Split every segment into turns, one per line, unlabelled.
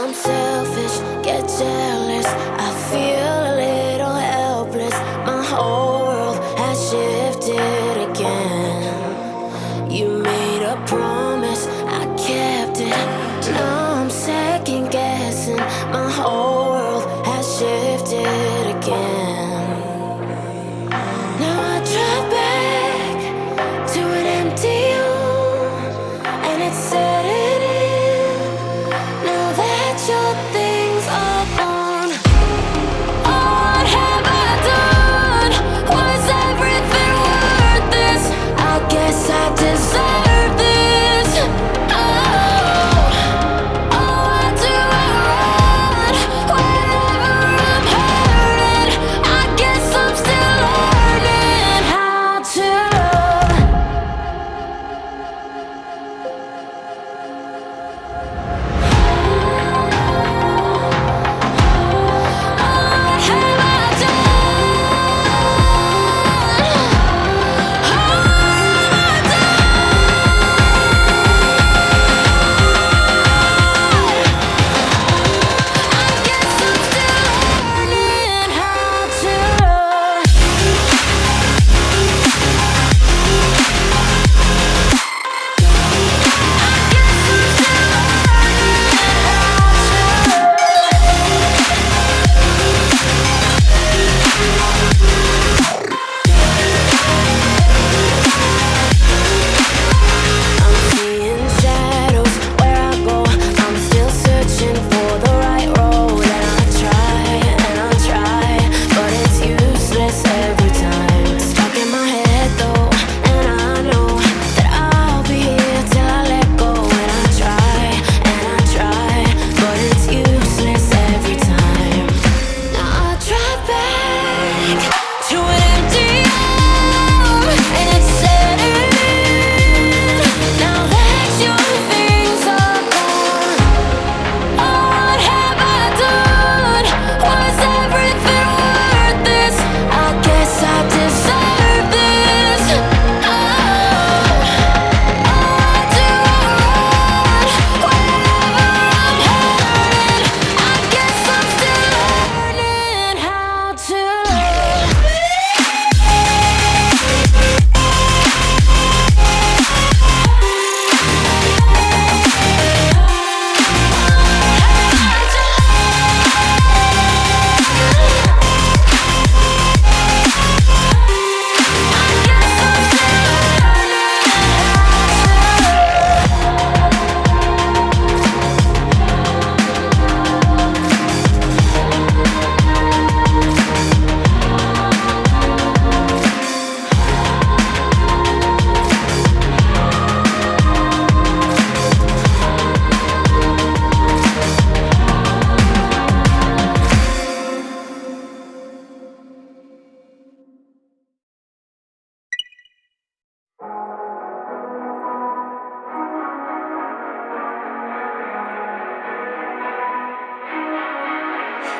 I'm selfish, get jealous. I feel a little helpless. My whole world has shifted again. You made a promise, I kept it. Now I'm second guessing. My whole world has shifted again. Now I drive back to an empty home, and it's setting in. Now that your things are gone, what have I done? Was everything worth this? I guess I deserve this. Why do I run whenever I'm hurting? I guess I'm still learning how to love. What have I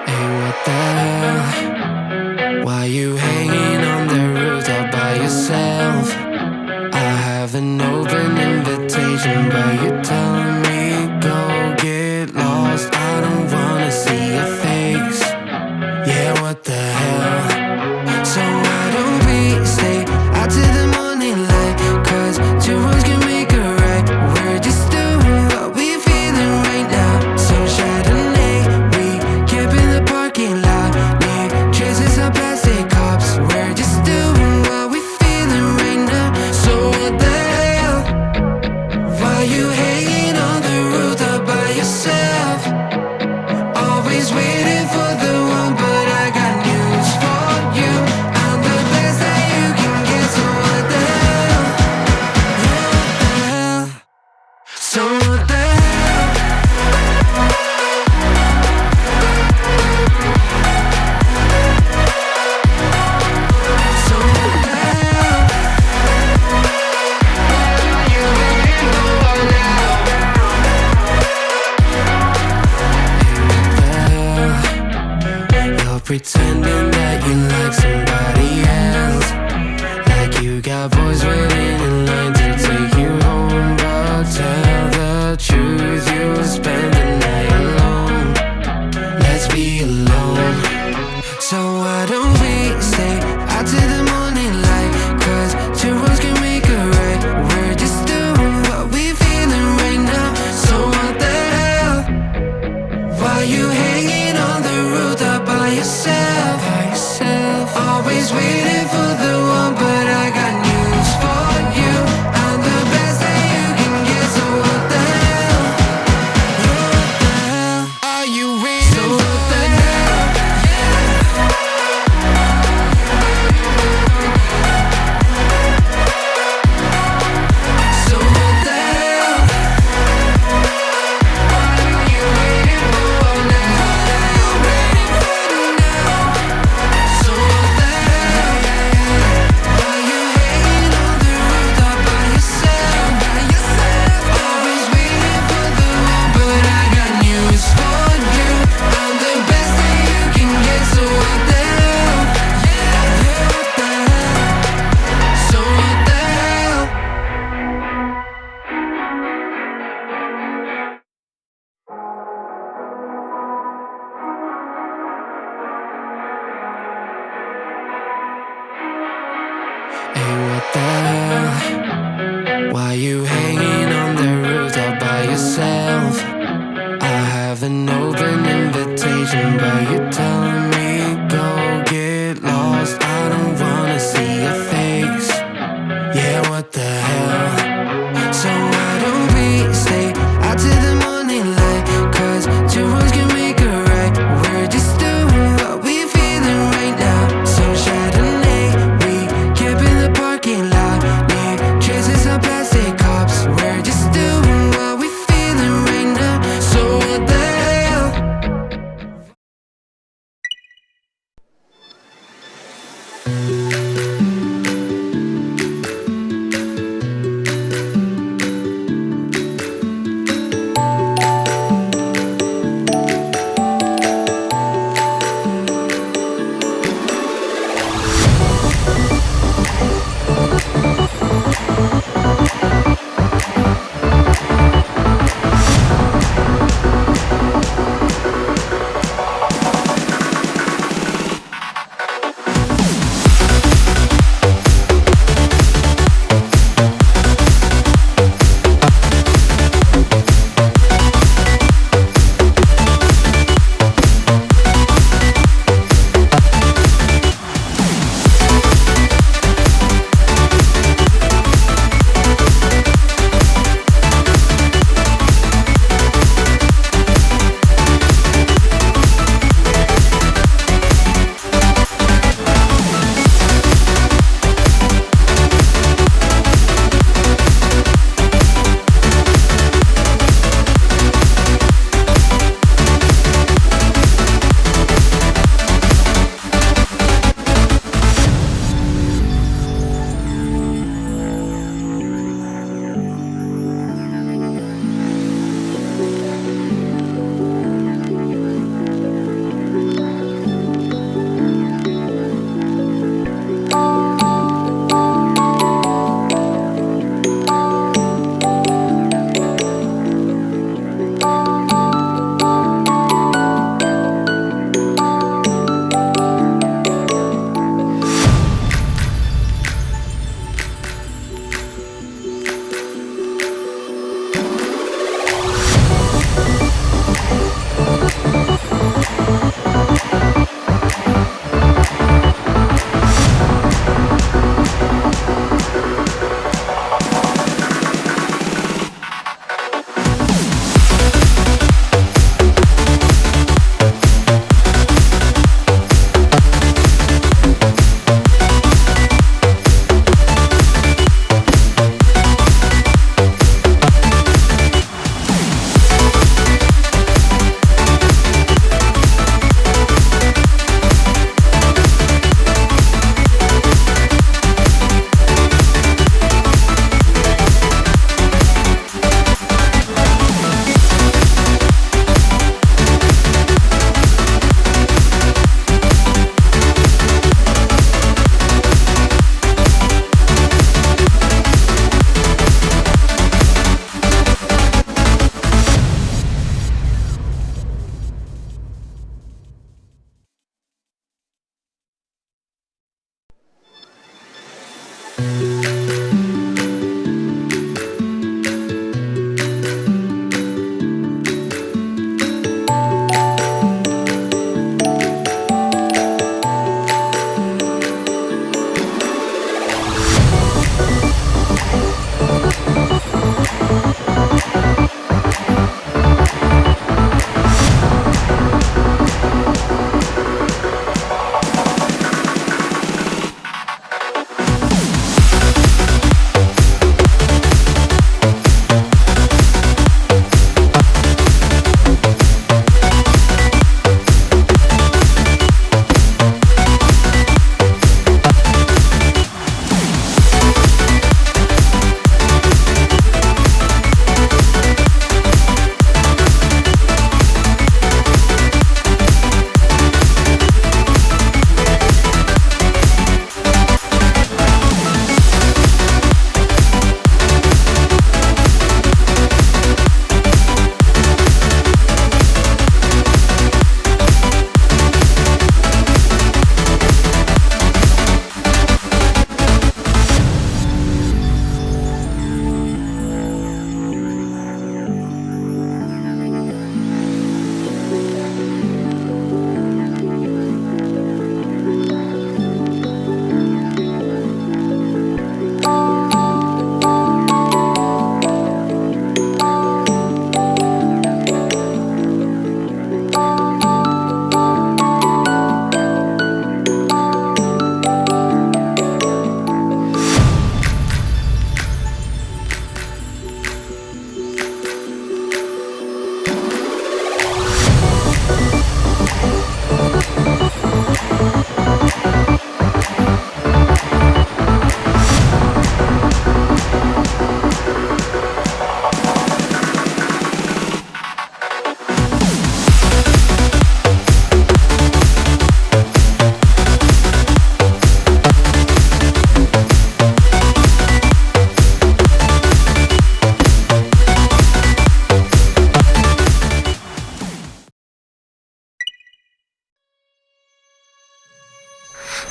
Hey, what the hell? Why you hanging on the roof all by yourself? I have an open invitation, but you're telling me go get lost. I don't wanna see your face. Yeah, what the hell? So why don't we stay out to the morning light? 'Cause two wrongs can make a right. We're just doing what we're feeling right now. So Chardonnay, we camp in the parking lot near traces of plastic cups. We're just doing what we're feeling right now. So what the hell? Why you hanging on the roof all by yourself? Always waiting for the one, but I got news for you. I'm the best that you can get. So what the hell? Yeah, what the hell? So what the hell? So what the hell? You ain't the one now. You're pretending that you like somebody else, like you got boys waiting in line to take you home. But tell the truth, you'll spend the night alone. Are you hanging on the rooftop by yourself? Always waiting for the one, but I got news for you. I'm the best that you can get, so what the hell? What the hell are you waiting for? What the hell? So what the hell? What are you waiting for now? So what the hell? Are you hanging on the rooftop by yourself? Always waiting for the one, but I got news for you. I'm the best that you can get, so what the hell? What the hell? So what the hell? Hey, what the hell? Why you hanging on the rooftop by yourself? I have an open invitation, but you're telling me go get lost. I don't wanna see your face. Yeah, what the hell? So why don't we stay out till the morning light? 'Cause two wrongs can make a right. We're just doing what we're feeling right now. So Chardonnay, we camp in the parking lot. Leave traces of plastic cups. We're just doing what we're feeling right now. So what the hell?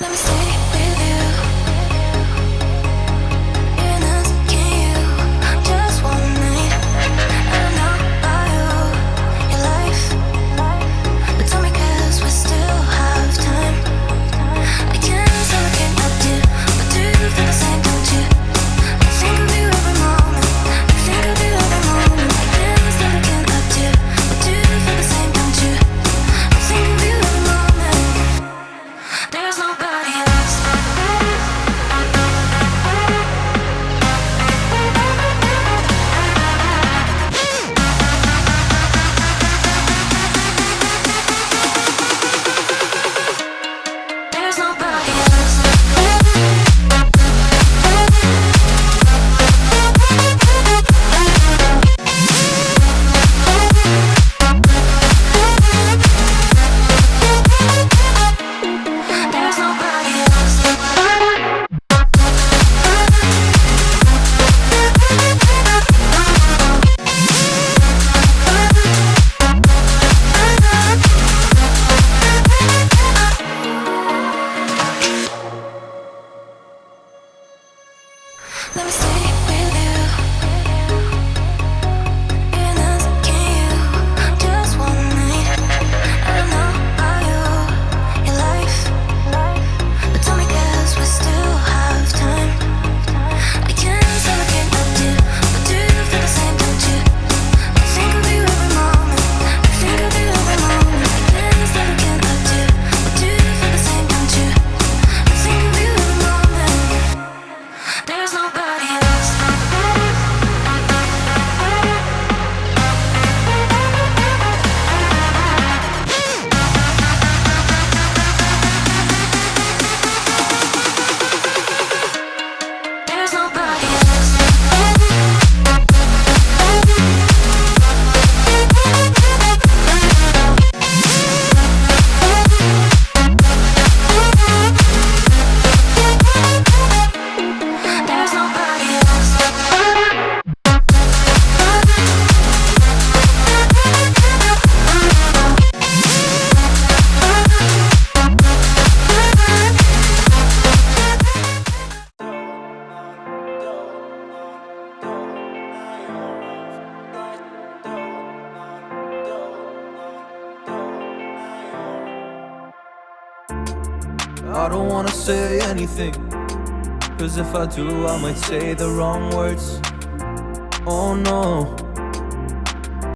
Let me stay with you. Even asking you just one night. I don't know about you, your life, but tell me 'cause we still have time. I can't stop looking at you, but do you feel the same, don't you? I think of you every moment. I think of you every moment. I can't stop looking at you, but do you feel the same, don't you? I think of you every moment. There's nobody else. There's nobody else. There's nobody else. Let me stay with you. Even asking you just one night. I don't know about you, your life, but tell me 'cause we still have time. I can't stop looking at you, but do you feel the same, don't you? I think of you every moment. I think of you every moment. I can't stop looking at you, but do you feel the same, don't you? I think of you every moment. There's nobody else. There's nobody else. There's nobody else.
I don't wanna say anything, 'cause if I do I might say the wrong words. Oh no,